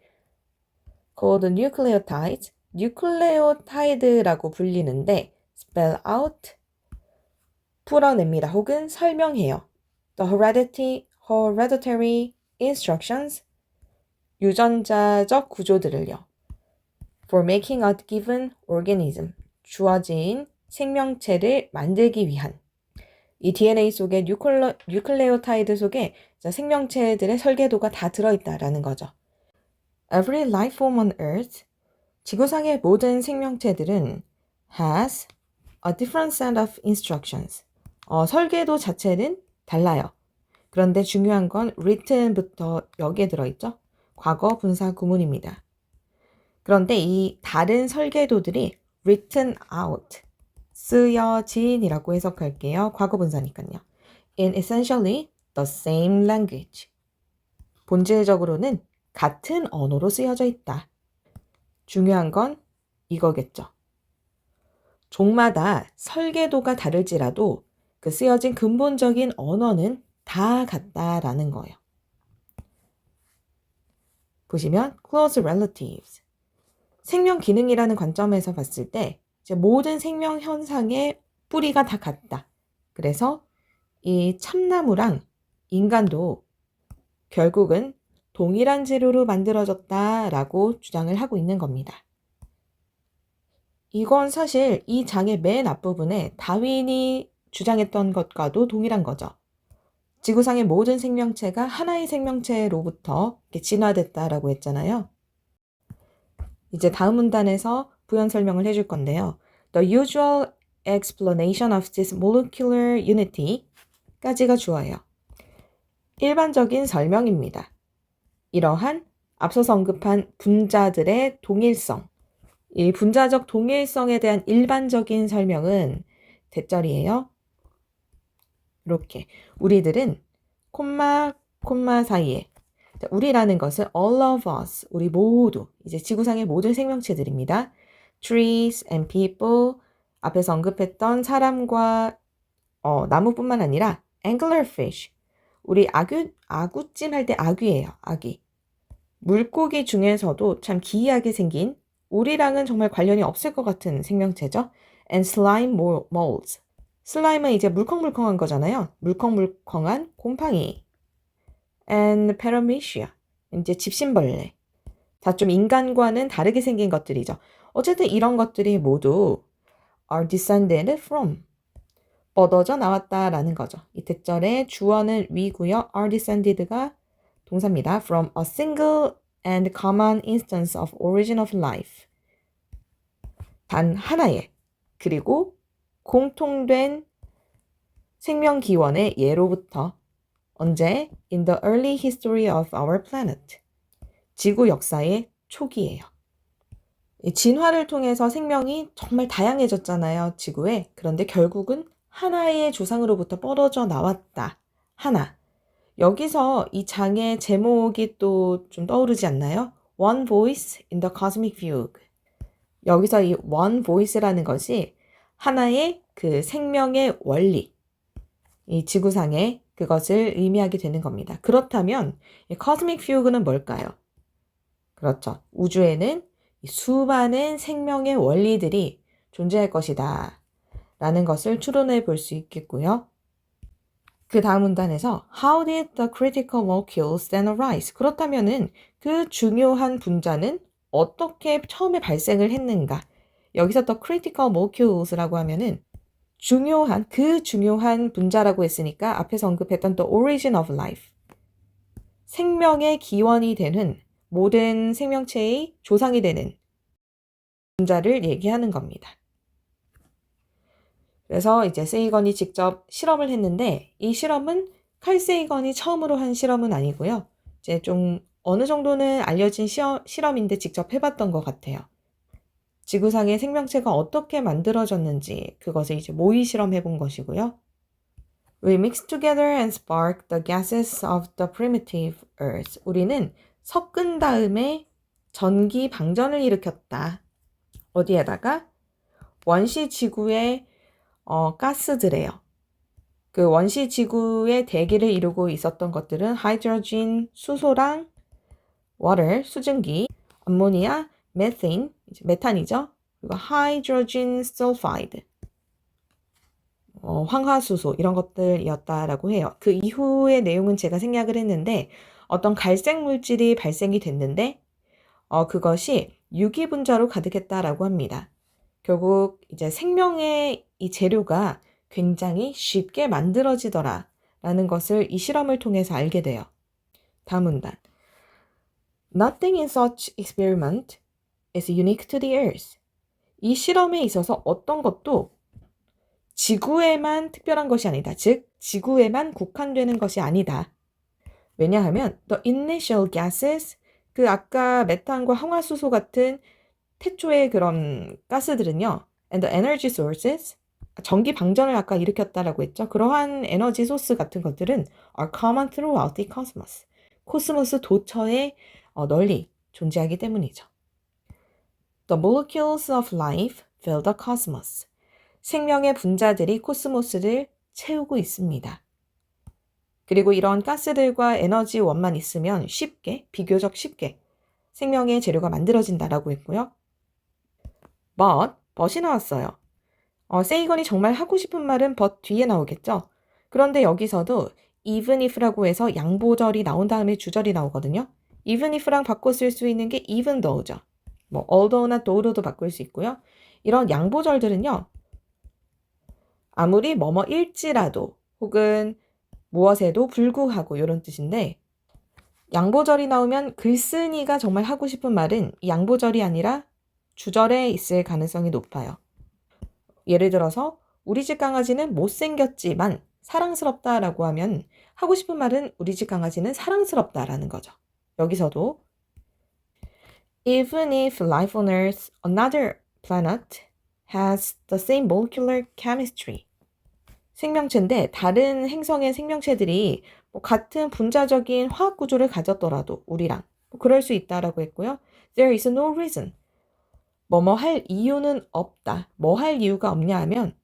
called nucleotides, 뉴클레오타이드라고 불리는데 spell out, 풀어냅니다. 혹은 설명해요. The hereditary instructions, 유전자적 구조들을요. For making a given organism, 주어진 생명체를 만들기 위한. 이 DNA 속에 뉴클레오타이드 속에 생명체들의 설계도가 다 들어있다라는 거죠. Every life form on Earth, 지구상의 모든 생명체들은 has a different set of instructions. 설계도 자체는 달라요. 그런데 중요한 건 written부터 여기에 들어있죠. 과거 분사 구문입니다. 그런데 이 다른 설계도들이 written out, 쓰여진이라고 해석할게요. 과거 분사니까요. In essentially the same language. 본질적으로는 같은 언어로 쓰여져 있다. 중요한 건 이거겠죠. 종마다 설계도가 다를지라도 그 쓰여진 근본적인 언어는 다 같다라는 거예요. 보시면 close relatives. 생명 기능이라는 관점에서 봤을 때 이제 모든 생명 현상의 뿌리가 다 같다. 그래서 이 참나무랑 인간도 결국은 동일한 재료로 만들어졌다라고 주장을 하고 있는 겁니다. 이건 사실 이 장의 맨 앞부분에 다윈이 주장했던 것과도 동일한 거죠. 지구상의 모든 생명체가 하나의 생명체로부터 진화됐다라고 했잖아요. 이제 다음 문단에서 부연 설명을 해줄 건데요. The usual explanation of this molecular unity 까지가 주어예요. 일반적인 설명입니다. 이러한 앞서서 언급한 분자들의 동일성, 이 분자적 동일성에 대한 일반적인 설명은 대절이에요. 이렇게 우리들은 콤마 사이에, 우리라는 것은 all of us, 우리 모두, 이제 지구상의 모든 생명체들입니다. trees and people, 앞에서 언급했던 사람과 나무뿐만 아니라 anglerfish, 우리 아구찜 할 때 아귀예요. 아귀. 물고기 중에서도 참 기이하게 생긴, 우리랑은 정말 관련이 없을 것 같은 생명체죠. and slime molds. 슬라임은 이제 물컹물컹한 거잖아요. 물컹물컹한 곰팡이. and paramecia. 이제 집신벌레. 다 좀 인간과는 다르게 생긴 것들이죠. 어쨌든 이런 것들이 모두 are descended from. 뻗어져 나왔다라는 거죠. 이 대절의 주어는 we고요. are descended가 동사입니다. from a single and common instance of origin of life. 단 하나의, 그리고 공통된 생명 기원의 예로부터. 언제? In the early history of our planet. 지구 역사의 초기예요. 진화를 통해서 생명이 정말 다양해졌잖아요, 지구에. 그런데 결국은 하나의 조상으로부터 뻗어져 나왔다. 하나. 여기서 이 장의 제목이 또 좀 떠오르지 않나요? One voice in the cosmic fugue. 여기서 이 one voice라는 것이 하나의 그 생명의 원리, 이 지구상의 그것을 의미하게 되는 겁니다. 그렇다면 이 cosmic fugue는 뭘까요? 그렇죠. 우주에는 수많은 생명의 원리들이 존재할 것이다 라는 것을 추론해 볼 수 있겠고요. 그 다음 문단에서 How did the critical molecules then arise? 그렇다면은 그 중요한 분자는 어떻게 처음에 발생을 했는가? 여기서 the critical molecules라고 하면은 중요한 분자라고 했으니까 앞에서 언급했던 the origin of life. 생명의 기원이 되는 모든 생명체의 조상이 되는 분자를 얘기하는 겁니다. 그래서 이제 세이건이 직접 실험을 했는데 이 실험은 칼 세이건이 처음으로 한 실험은 아니고요. 이제 좀 어느 정도는 알려진 실험인데 직접 해봤던 것 같아요. 지구상의 생명체가 어떻게 만들어졌는지 그것을 이제 모의 실험해 본 것이고요. We mix together and spark the gases of the primitive earth. 우리는 섞은 다음에 전기 방전을 일으켰다. 어디에다가? 원시 지구의 가스들에요. 그 원시 지구의 대기를 이루고 있었던 것들은 하이드로진, 수소랑 water, 수증기, 암모니아, 메탄, 메탄이죠. 그리고 하이드로진 설파이드, 황화수소 이런 것들이었다라고 해요. 그 이후의 내용은 제가 생략을 했는데 어떤 갈색 물질이 발생이 됐는데 그것이 유기분자로 가득했다라고 합니다. 결국 이제 생명의 이 재료가 굉장히 쉽게 만들어지더라라는 것을 이 실험을 통해서 알게 돼요. 다음 문단. Nothing in such experiment is unique to the Earth. 이 실험에 있어서 어떤 것도 지구에만 특별한 것이 아니다. 즉, 지구에만 국한되는 것이 아니다. 왜냐하면 the initial gases, 그 아까 메탄과 황화수소 같은 태초의 그런 가스들은요, and the energy sources, 전기 방전을 아까 일으켰다라고 했죠. 그러한 에너지 소스 같은 것들은 are common throughout the cosmos. 코스모스 도처에 널리 존재하기 때문이죠. The molecules of life fill the cosmos. 생명의 분자들이 코스모스를 채우고 있습니다. 그리고 이런 가스들과 에너지원만 있으면 쉽게, 비교적 쉽게 생명의 재료가 만들어진다라고 했고요. but이 나왔어요. 세이건이 정말 하고 싶은 말은 but 뒤에 나오겠죠. 그런데 여기서도 even if라고 해서 양보절이 나온 다음에 주절이 나오거든요. even if랑 바꿔 쓸 수 있는 게 even though죠. 뭐 although나 though로도 바꿀 수 있고요. 이런 양보절들은요. 아무리 뭐뭐일지라도 혹은 무엇에도 불구하고 이런 뜻인데 양보절이 나오면 글쓴이가 정말 하고 싶은 말은 양보절이 아니라 주절에 있을 가능성이 높아요. 예를 들어서 우리 집 강아지는 못생겼지만 사랑스럽다라고 하면 하고 싶은 말은 우리 집 강아지는 사랑스럽다라는 거죠. 여기서도 Even if life on Earth, another planet, has the same molecular chemistry. 생명체인데 다른 행성의 생명체들이 같은 분자적인 화학 구조를 가졌더라도 우리랑 그럴 수 있다라고 했고요. There is no reason. 뭐뭐 할 이유는 없다. 뭐 할 이유가 없냐 하면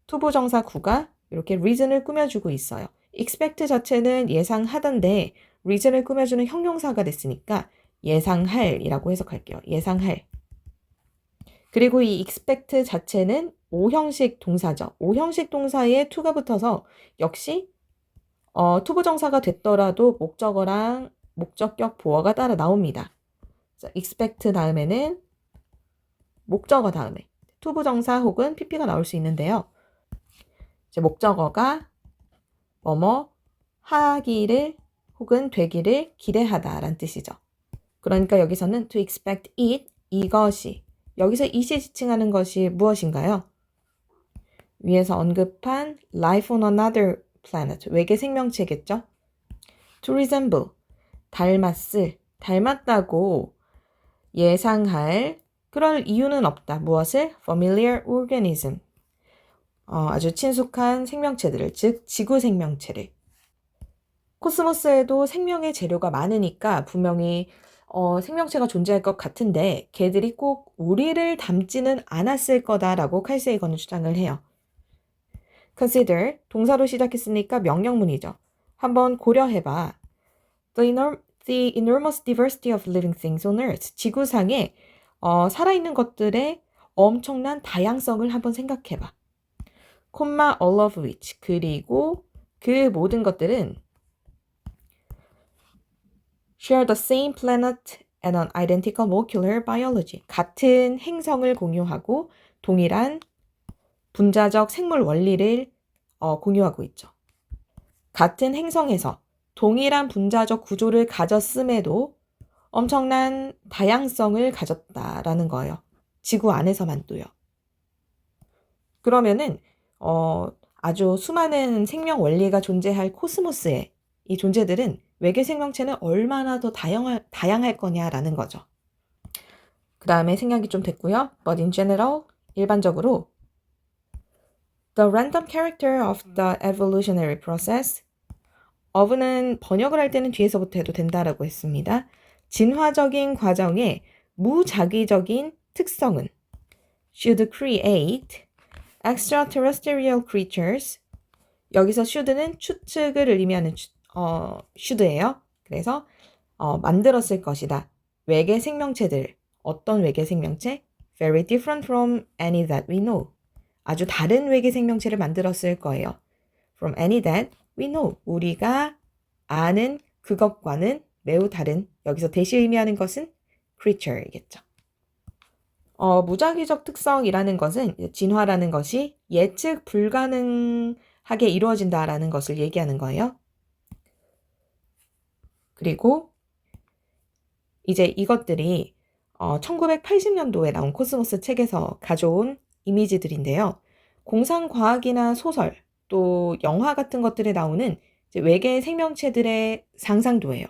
투부정사 구가 이렇게 reason을 꾸며주고 있어요. expect 자체는 예상하던데 reason을 꾸며주는 형용사가 됐으니까 예상할이라고 해석할게요. 예상할. 그리고 이 expect 자체는 오형식 동사죠. 오형식 동사에 to가 붙어서 역시 투부정사가 됐더라도 목적어랑 목적격 보어가 따라 나옵니다. expect 다음에는 목적어 다음에 투부정사 혹은 pp가 나올 수 있는데요. 이제 목적어가 뭐뭐 하기를 혹은 되기를 기대하다라는 뜻이죠. 그러니까 여기서는 to expect it, 이것이, 여기서 it이 지칭하는 것이 무엇인가요? 위에서 언급한 life on another planet, 외계 생명체겠죠? to resemble, 닮았을, 닮았다고 예상할 그럴 이유는 없다. 무엇을? familiar organism, 아주 친숙한 생명체들을, 즉 지구 생명체를. 코스모스에도 생명의 재료가 많으니까 분명히 생명체가 존재할 것 같은데 걔들이 꼭 우리를 닮지는 않았을 거다라고 칼 세이건은 주장을 해요. consider, 동사로 시작했으니까 명령문이죠. 한번 고려해봐. The enormous diversity of living things on Earth. 지구상에 살아있는 것들의 엄청난 다양성을 한번 생각해봐. 콤마 all of which, 그리고 그 모든 것들은 share the same planet and an identical molecular biology. 같은 행성을 공유하고 동일한 분자적 생물 원리를 공유하고 있죠. 같은 행성에서 동일한 분자적 구조를 가졌음에도 엄청난 다양성을 가졌다라는 거예요. 지구 안에서만도요. 그러면은 아주 수많은 생명 원리가 존재할 코스모스에 이 존재들은 외계 생명체는 얼마나 더 다양할 거냐라는 거죠. 그 다음에 생략이 좀 됐고요. But in general, 일반적으로 The random character of the evolutionary process, of는 번역을 할 때는 뒤에서부터 해도 된다라고 했습니다. 진화적인 과정의 무작위적인 특성은 should create extraterrestrial creatures. 여기서 should는 추측을 의미하는 should예요. 그래서 만들었을 것이다. 외계 생명체들. 어떤 외계 생명체? Very different from any that we know. 아주 다른 외계 생명체를 만들었을 거예요. From any that we know. 우리가 아는 그것과는 매우 다른. 여기서 대시 의미하는 것은 creature이겠죠. 무작위적 특성이라는 것은 진화라는 것이 예측 불가능하게 이루어진다라는 것을 얘기하는 거예요. 그리고 이제 이것들이 1980년도에 나온 코스모스 책에서 가져온 이미지들인데요. 공상과학이나 소설 또 영화 같은 것들에 나오는 이제 외계 생명체들의 상상도예요.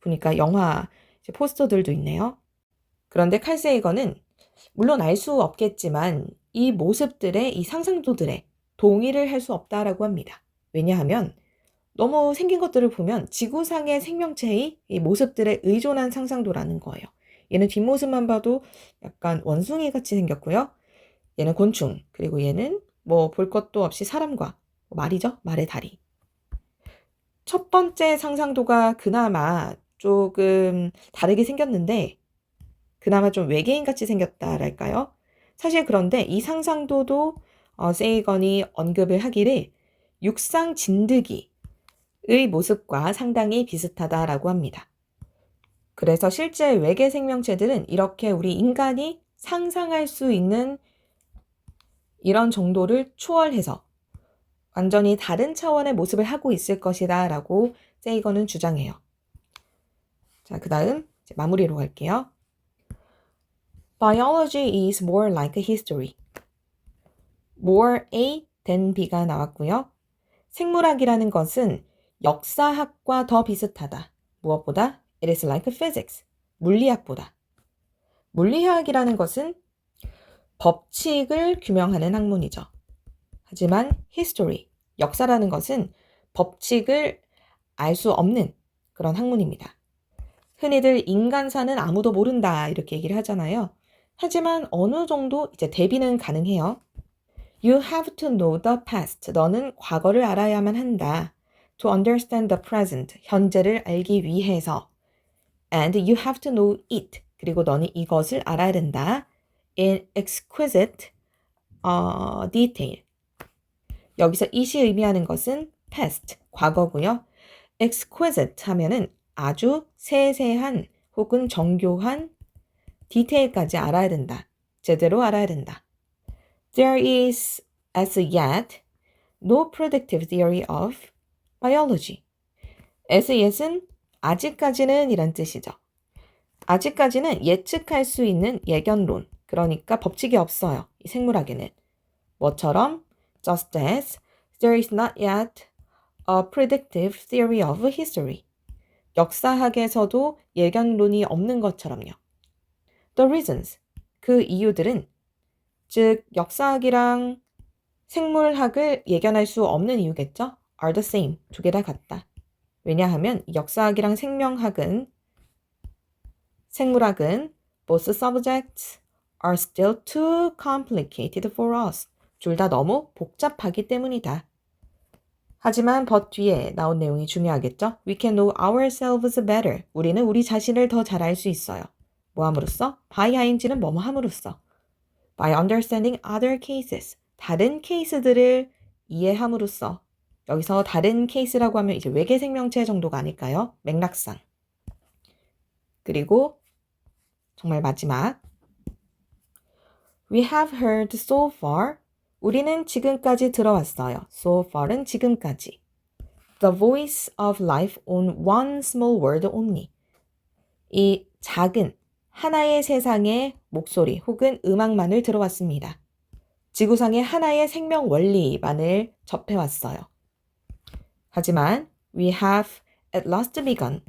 보니까 영화 포스터들도 있네요. 그런데 칼 세이건은 물론 알 수 없겠지만 이 모습들의 이 상상도들에 동의를 할 수 없다라고 합니다. 왜냐하면 너무 생긴 것들을 보면 지구상의 생명체의 이 모습들에 의존한 상상도라는 거예요. 얘는 뒷모습만 봐도 약간 원숭이 같이 생겼고요. 얘는 곤충, 그리고 얘는 뭐 볼 것도 없이 사람과 말이죠. 말의 다리. 첫 번째 상상도가 그나마 조금 다르게 생겼는데 그나마 좀 외계인 같이 생겼다랄까요? 사실 그런데 이 상상도도 세이건이 언급을 하기를 육상 진드기의 모습과 상당히 비슷하다라고 합니다. 그래서 실제 외계 생명체들은 이렇게 우리 인간이 상상할 수 있는 이런 정도를 초월해서 완전히 다른 차원의 모습을 하고 있을 것이다 라고 세이건은 주장해요. 자, 그 다음 마무리로 갈게요. Biology is more like a history. More A than B가 나왔고요. 생물학이라는 것은 역사학과 더 비슷하다. 무엇보다? It is like physics. 물리학보다. 물리학이라는 것은 법칙을 규명하는 학문이죠. 하지만 history, 역사라는 것은 법칙을 알 수 없는 그런 학문입니다. 흔히들 인간사는 아무도 모른다 이렇게 얘기를 하잖아요. 하지만 어느 정도 이제 대비는 가능해요. You have to know the past. 너는 과거를 알아야만 한다. To understand the present. 현재를 알기 위해서. And you have to know it. 그리고 너는 이것을 알아야 된다. In exquisite detail. 여기서 it이 의미하는 것은 past, 과거고요. exquisite 하면은 아주 세세한 혹은 정교한 디테일까지 알아야 된다. 제대로 알아야 된다. There is, as yet, no predictive theory of biology. as yet은 아직까지는 이란 뜻이죠. 아직까지는 예측할 수 있는 예견론, 그러니까 법칙이 없어요. 이 생물학에는. 뭐처럼? Just as there is not yet a predictive theory of history. 역사학에서도 예견론이 없는 것처럼요. The reasons, 그 이유들은 즉 역사학이랑 생물학을 예견할 수 없는 이유겠죠? are the same, 두 개 다 같다. 왜냐하면 역사학이랑 생물학은 both subjects are still too complicated for us. 둘 다 너무 복잡하기 때문이다. 하지만 but 뒤에 나온 내용이 중요하겠죠? We can know ourselves better. 우리는 우리 자신을 더 잘 알 수 있어요. 뭐 함으로써? by ing는 뭐뭐 함으로써. by understanding other cases. 다른 케이스들을 이해함으로써. 여기서 다른 케이스라고 하면 이제 외계 생명체 정도가 아닐까요? 맥락상. 그리고 정말 마지막. We have heard so far. 우리는 지금까지 들어왔어요. So far은 지금까지. The voice of life on one small world only. 이 작은 하나의 세상의 목소리 혹은 음악만을 들어왔습니다. 지구상의 하나의 생명 원리만을 접해왔어요. 하지만 we have at last begun.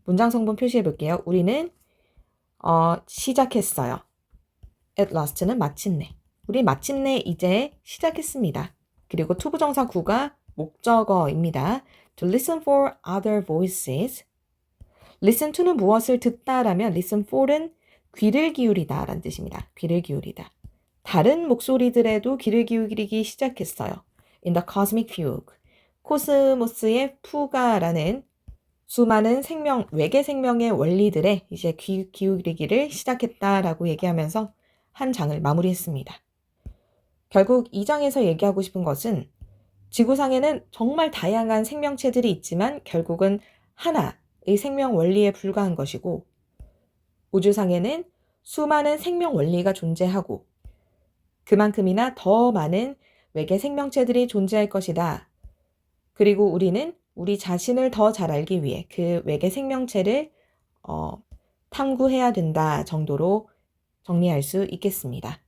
문장 성분 표시해 볼게요. 우리는 시작했어요. at last는 마침내. 우리 마침내 이제 시작했습니다. 그리고 투부정사 구가 목적어입니다. To listen for other voices. listen to는 무엇을 듣다라면 listen for은 귀를 기울이다 라는 뜻입니다. 귀를 기울이다. 다른 목소리들에도 귀를 기울이기 시작했어요. In the cosmic fugue. 코스모스의 푸가라는 수많은 외계 생명의 원리들에 이제 귀 기울이기를 시작했다라고 얘기하면서 한 장을 마무리했습니다. 결국 이 장에서 얘기하고 싶은 것은 지구상에는 정말 다양한 생명체들이 있지만 결국은 하나의 생명 원리에 불과한 것이고 우주상에는 수많은 생명 원리가 존재하고 그만큼이나 더 많은 외계 생명체들이 존재할 것이다. 그리고 우리는 우리 자신을 더 잘 알기 위해 그 외계 생명체를 탐구해야 된다 정도로 정리할 수 있겠습니다.